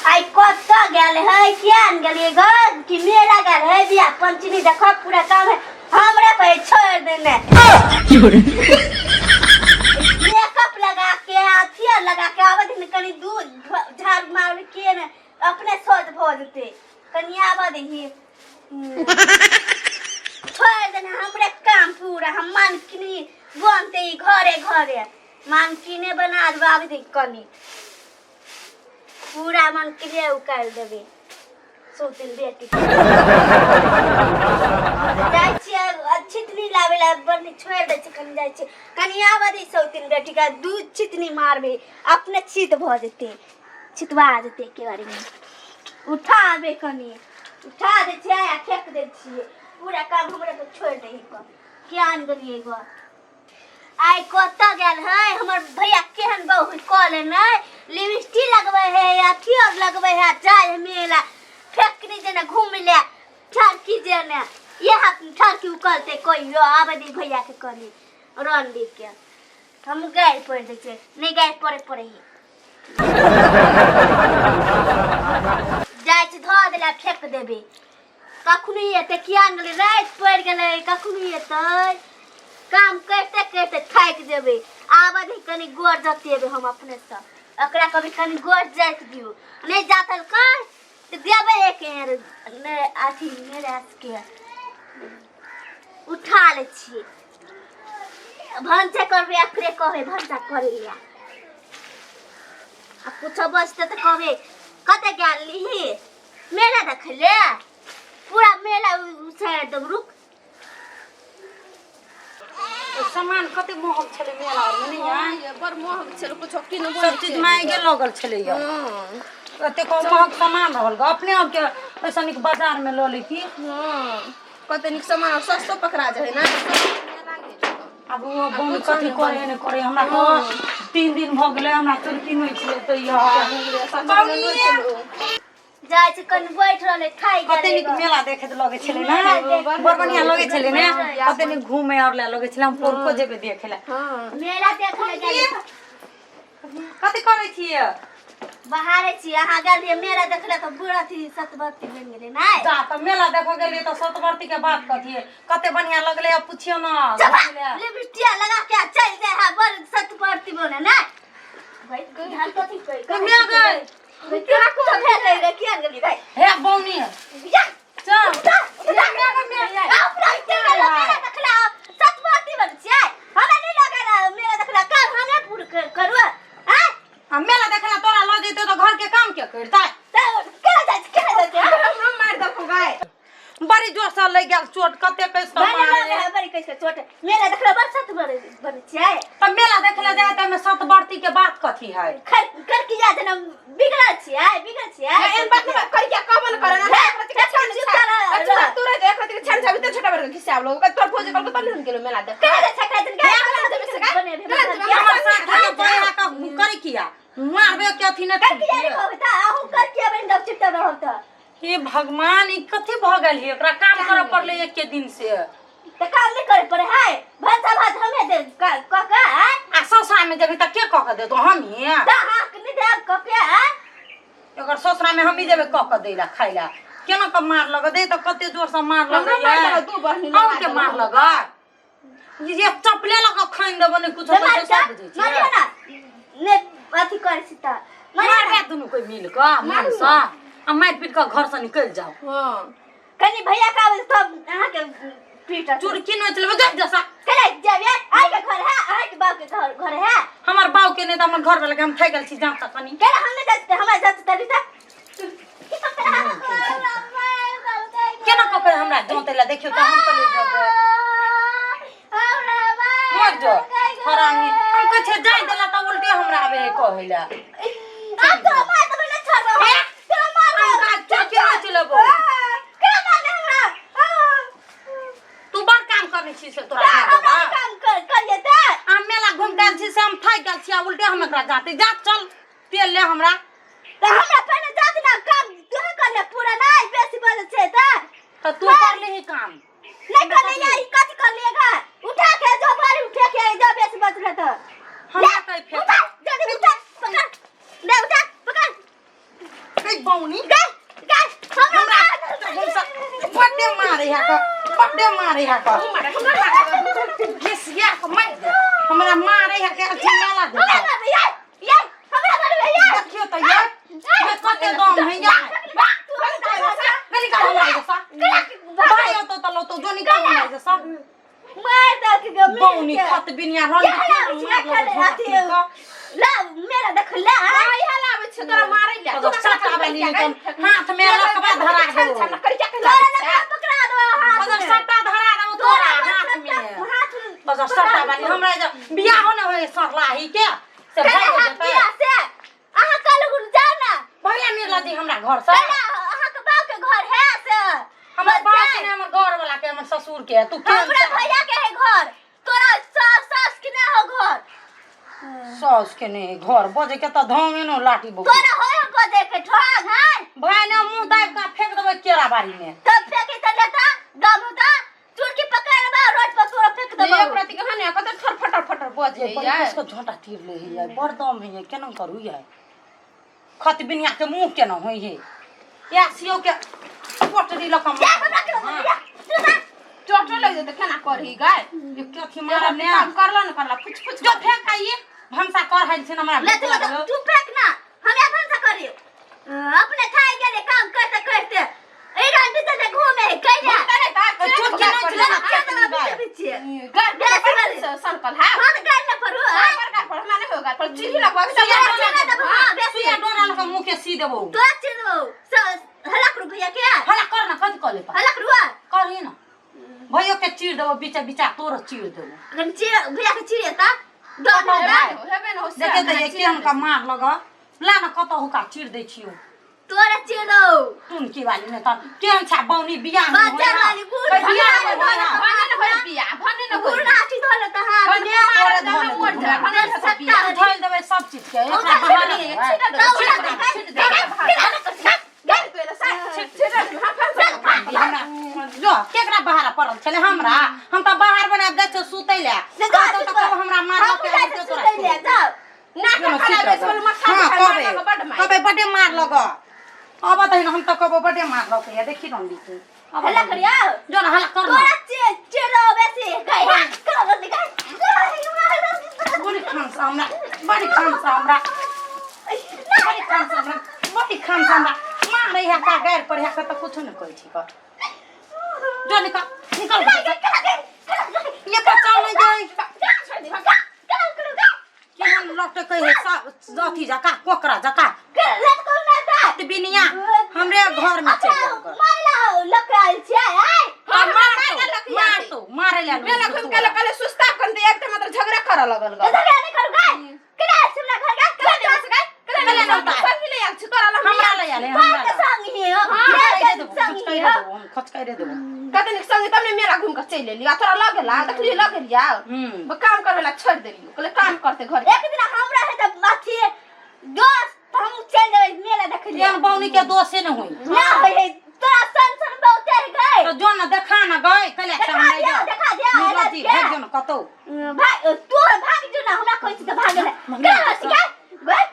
आई कत गेल है कियान गेलिए ग कि मेरा गेल है बिया पंचमी देखो पूरा काम है हमरा पे छोड़ देने मेकअप लगा के अथिया लगा के आवे दिन कनी दूध झाड़ मार के ने अपने सोच भोजते कनी आवे दही छोड़ देने हमरे काम पूरा हम मान किनी बनते घरे घरे मान किने बना देबे दे कनी पूरा मन के उकाल देबे सोतिन बेटी जाय छी छितनी लावेला बनी छोड़ दे छी कनी जाय छी कनी आवे दे सोतिन बेटी का दूध छितनी मारबे अपने छित भ जेते छितवा जेते के बारे में उठाबे कनी उठा दे छी आ फेंक दे छी पूरा काम हमरा पे छोड़ दे ही कियान गलिए गो आई कत गेल है हमर भैया केहन बहु कॉले नै लिपस्टिक लगबै है या थियर लगबै है जाय मेला फैक्ट्री जेना घूम ले ठरकी जेना ये हाथ ठरकी उकलते कोई रो आबे दी भैया के कनी रंडी के हम गाय पड़ दे छै नै गाय पड़े ही जाय छ ध देला फेंक देबे कखनी एते कियान गले रात पड़ गेलै कखनी एतै काम करते करते थाक जेबे आबे दी कनी गोर जतेबे हम अपने से एकरा कभी कनी गोर जात दियो नै जातल का तो देबे एक ने आथी मेरे हाथ के उठा ले छी भंसा करबे एकरे कहे भंसा करे लिया अब कुछ बचते तो कहे कते गेली मेला देखले पूरा मेला उसे दम रुक सामान कते महग छले मेला में नहीं ये बड़ महग छले कुछ किन सब चीज महंगे लगल छले कते को महग सामान रहल ग अपने आप के पैसा निक बाजार में ल लेती हां कते निक सामान सस्ता पकड़ा जाय ना अब वो बोल कथि करे ने करे हमरा तो 3 दिन भ गेले हमरा तो किनै छले त जाय छ कन बैठ रहले खाई कते निक मेला देखे त लगे छले ना बड़ बढ़िया लगे छले ने कते निक घूमे और लगे छले हम पोरको जेबे देखेला हां मेला देखे गेली कते करे छिए बाहरे छी अहाँ गेलिए मेला देखले त बुढ़ा थी सतवर्ती बन गेले ना जा त मेला देखो गेली त सतवर्ती के बात कथिए कते बढ़िया लगले अब पूछियो ना लिपस्टिक लगा के चल जाय है बड़ सतवर्ती बने ना भाई धान कथि कहि कमिया गई तेरा कुछ भेलै रे कियान गेली भाई हे बौनी जा चल अपना तेरा मेला देखला सतवर्ती बन छै हमरा नहीं लगला मेला देखला काम हमें पूरा करू आ मेला देखला तोरा ल जइतो तो घर के काम के करता केला जाय हम मार दखो गाय बड़ी जोर से लग गेल चोट कते पैसा मारे बड़ी कैसे चोट मेला देखला बड़ सत बन छै त मेला देखला जाय त में सतवर्ती के बात कथि है कर की जात ना बिगड़ छियै एन बात में कर के कमन करे ना छान तोरा देख खतिर छान छाबी त छोटा बड़ खिसाब लोग तोर खोजे कल को 15 किलो मेला देख केला छका दिन हमर साथ के बड़ा का करी किया मारबे के अथि न कर की जाने को बता आहू कर के बन दब चिट्टा रहत हे भगवान ई कथि भ गेल है एकरा काम करे पड़ले एक के दिन से त काम नहीं करे पड़े है भात हमें दे का आ ससुरा में जब तक के क के दे तो हम ही त हाक नहीं दे क के एकर ससुरा में हम ही देबे क के देला खाइला केना क मार लग दे त कते जोर से मार लग हमरा दू बहिनी हम के मार लग ये चपले लग खाइन देबो ने कुछ तो सब बुझै छी मारियो ना ने अथी कर छी त मारबे दुनु कोई मिल क मारसा आ मार पीट के घर से निकल जाओ हां कनी भैया का सब अहाँ के पीटा चुरकी न चलबे जा जसा कले जाबे आइ के घर है आइ के बाप के घर है हमर बाऊ के ने त हमर घर वाला के हम खाइ गेल छी जाम त कनी केला हमने जाते हमरा जाते तली त केना क के हमरा जोतेला देखियो त हम चले जाबे मर जो हरामी हम कछे जाय देला त उल्टे हमरा आबे कहेला अब तो मार तो न छोड़बो तो मार हम का चुरकी न चलबो केला मारने हमरा तू बड़ काम करनी छी से तोरा काम करिए त हम मेला घूम गेल छी से हम थाक गेल छी उल्टे हम एकरा जाते जा चल तेल ले हमरा त हमरा पहले जात ना काम तू करले पूरा नहीं बेसी बोल छै त तू कर ले ही काम नहीं कर ले यार कथि कर लेगा उठा के जो बारी उठा के जो बेसी बच रहा था हम कई फेंक जल्दी उठा पकड़ ले उठा पकड़ गई बौनी गाय हमरा बड्डे मारे है का घिसिया को मार दे हमरा मारे है के चिल्ला दे देखियो तो ये कते दम है यार गली का हमरा जैसा भाई तो जो निकल हमरा जैसा मार दे के बौनी खत बिनिया रन ला मेरा देख ला आया लावे छ तोरा मारै ले तो सटा बनी हाथ में लकवा धरा दो कर क्या कहला पकड़ा दो हाथ तो सटा धरा दो तोरा हाथ में तो सटा बनी हमरा जो बियाह होने होय सरलाही के से भाई से आहा कल गुन जाओ ना भैया मिला दी हमरा घर से आहा के बाप के घर है से हमर बाप के हमर घर वाला के हमर ससुर के तू के हमरा भैया के है घर तोरा सास के ना हो घर सास के नहीं घर बजे के त धोंगे न लाठी बो तोरा होय बजे के ठोग है भाई ने मुंह दाब का फेंक देबे केरा बारी में तब फेंके त लेता दमुदा चुटकी पकड़ बा रोड पर तोरा फेंक देबो एक प्रति कहानी कत फटर बजे यार इसको झोंटा तीर ले है यार बरदम है केना करू यार खत बिनिया के मुंह केना होई है या सियो के पोटरी लका चोट लग जते केना करही गाय ये कथि मारब ने काम करला न करला फुच जो फेंक आइए भंसा कर है से हमरा ले तू फेंक ना हम अपन से करियो अपने खाए गेले काम करते करते ए रंडी से घूमे कइला करे ता चोट के नहीं गाय संकल है हम गाय ना परू पर माने होगा पर चिल्ली लगवा सुया डोरा लका मुंह के सी देबो तोरा चिन दो हलक रुपया के हला कर ना कथि कर ले हलक रुआ करी ना भयो के चीर देबो बीचा तोर चीर देबो अगर चिड़ भैया के चिड़े ता दो हेबे न हो से देखे त ये हम का मार लगा ला न कत हुका चीर दै छियो तोरा चिड़ दो तुनकी वाली ने त केन छा बौनी बियाह में बाजा वाली गुड़ बियाह में भने न होय बिया भने न गुड़ नाठी धोल त हां भने मारे न मोट जा भने सत्ता उठाइ देबै सब चीज के एकरा बहाना जो केकरा बाहर पड़ल छले हमरा हम त बाहर बना दै छ सुतै ले त हमरा मार के सुतै ले जाओ ना खड़ा बेसल मक्खा कबे बड़े मार लग अब त हम त कबो बड़े मार लग या देखि रंडी के अब हल्ला करिया जो ना हल्ला कर तोरा चिड़ो बेसी गई करो बंदी बड़ी खान हमरा बड़ी खान हमरा मारे है का गैर पर है त कुछ न कहै छी का जो निकल ये बचाओ नहीं जाए कि हम लौट कहे जाती जका कोकरा जका त बिनिया हमरे घर में चल गए माला लकड़ाल छै मार तो मारे ले मेला घुम के कले सुस्ता कर दे एक मतलब झगड़ा कर लगल ग झगड़ा नहीं करू गाय केना सुना घर गाय कले न सब मिले आछ तोरा ला हमरा ले आले हमरा के संग ही हो हम खचकाई दे देबो कतनी संग तुमने मेला घुम के चल लेली तोरा लगेला देखली लगेलिया काम करेला छोड़ देली कले काम करते घर एक दिन हमरा है त बाथी दोस्त हम चल जाए मेला देखली ये बौनी के दोष से न होई ना होय तोरा सन बहुत है गए तो जो न देखा न गए कले सामने जा देखा दिया लती भेज जो न कतो भाई तू भाग जो ना हमरा कोई से भाग ले क्या शिकायत गए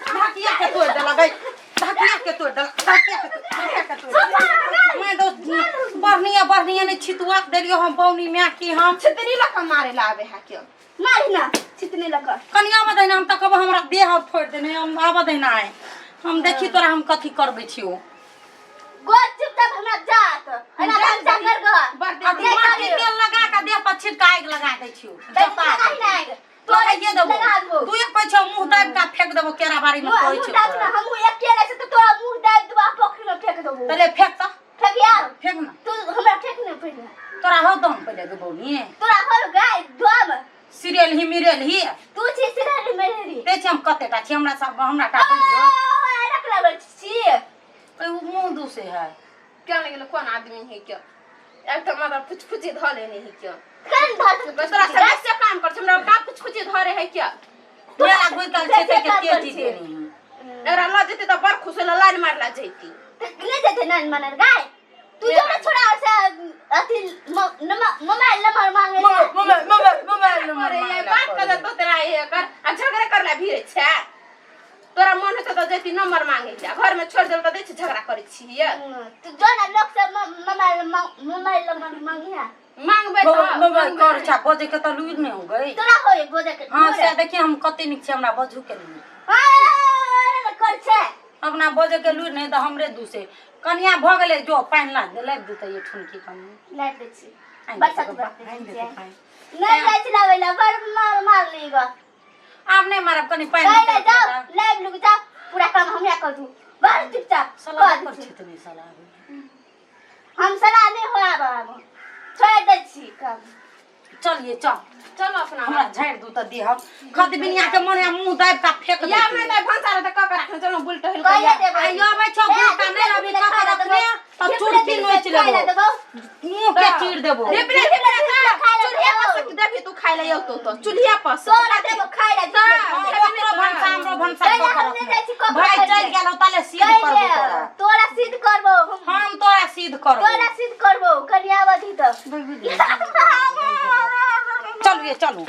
ढाकिया के तोड़ दे लगे ढाकिया के तोड़ मैं दोस्त बढ़निया ने छितुआ देलियो हम बौनी में कि हम छतरी लका मारे लावे है क्यों मारी ना छितने लगा कनिया में देना हम त कब हमरा देह फोड़ देने हम आब देना है हम देखी तोरा हम कथि करबै छियो गोद चुपचाप हमरा जात एना बंचा कर ग अभी माटी तेल लगा के देह पर छिटका आग लगा दै छियो जता तो ये देबो तू एक पछो मुंह दाब का फेंक देबो केरा बारी में कहै छियो हम अकेले से तो तोरा मुंह दाब देबा पोखरी में फेंक देबो तले फेंक त फेंकिया फेंक ना तू हमरा फेंक नहीं पड़े तोरा हो दम पहिले गबौनी तोरा हर गाय धोब सीरियल ही मिरेल ही तू छी सिरहरी मेरी ते हम कतेटा छी हमरा सब हमरा टा बन रख लाबे छी ओ मुंह दू से है क्या लगे कौन आदमी है क्या एक तो मतलब फुचफुची धले नहीं है क्या कन धर तोरा से काम कर हमरा का फुचफुची धरे है क्या मेरा गोई कल से के तेजी देनी एरा ला जेते त बर खुश ला लाइन मारला जैती ले जेते नन मनर गाय तू जो छोड़ा से अथी मोबाइल नंबर मांगे मोबाइल अरे ये बात कर तो तेरा ये कर आ झगड़ा करला भी रे छे तोरा मन है तो जेती नंबर मांगे जा घर में छोड़ देल तो दे झगड़ा करे छी तू जो ना लोग से मोबाइल नंबर मांगे मांगबे तो मोबाइल कर छा बजे के त लुइर नहीं हो गई तोरा होय बोझे के हां से देखिए हम कते निक छे हमरा बजू के लिए हां कर छे अपना बजे के लुइर नहीं त हमरे दूसे कनिया भ गेले जो पानी ला दे लाग देते ये ठुनकी कनी लाइट दे छी बरसात बरसात नहीं नहीं जाय छी लावेला बड़ मार लीगा आप नहीं मारब कनी पानी ले जाओ लाइव लुक जा पूरा काम हमरा कर दूं बाहर चुपचाप सलाह कर छी तनी सलाह हम सलाह नहीं होया बाबू छोड़ दे छी काम चलिए चल अपना हमरा झाड़ दू त दे हम खद बिनिया के मने मुंह दाब का फेंक दे या में नहीं भंसार त क रखने चलो बुलट हिल कहिए दे आयो भाई छो गुस्सा नहीं अभी क रखने त चुड़की नोच लेबो मुंह के चीर देबो रे बिना चुलिया पर देखी तू खाइ ले तो चुलिया पर तोरा देबो खाइ ले हमरो भंसा भाई चल गेलो ताले सीध करबो तोरा तोरा सिद्ध करबो हम तोरा सीध करबो तोरा सिद्ध करबो कन्यावती त चलिए चलो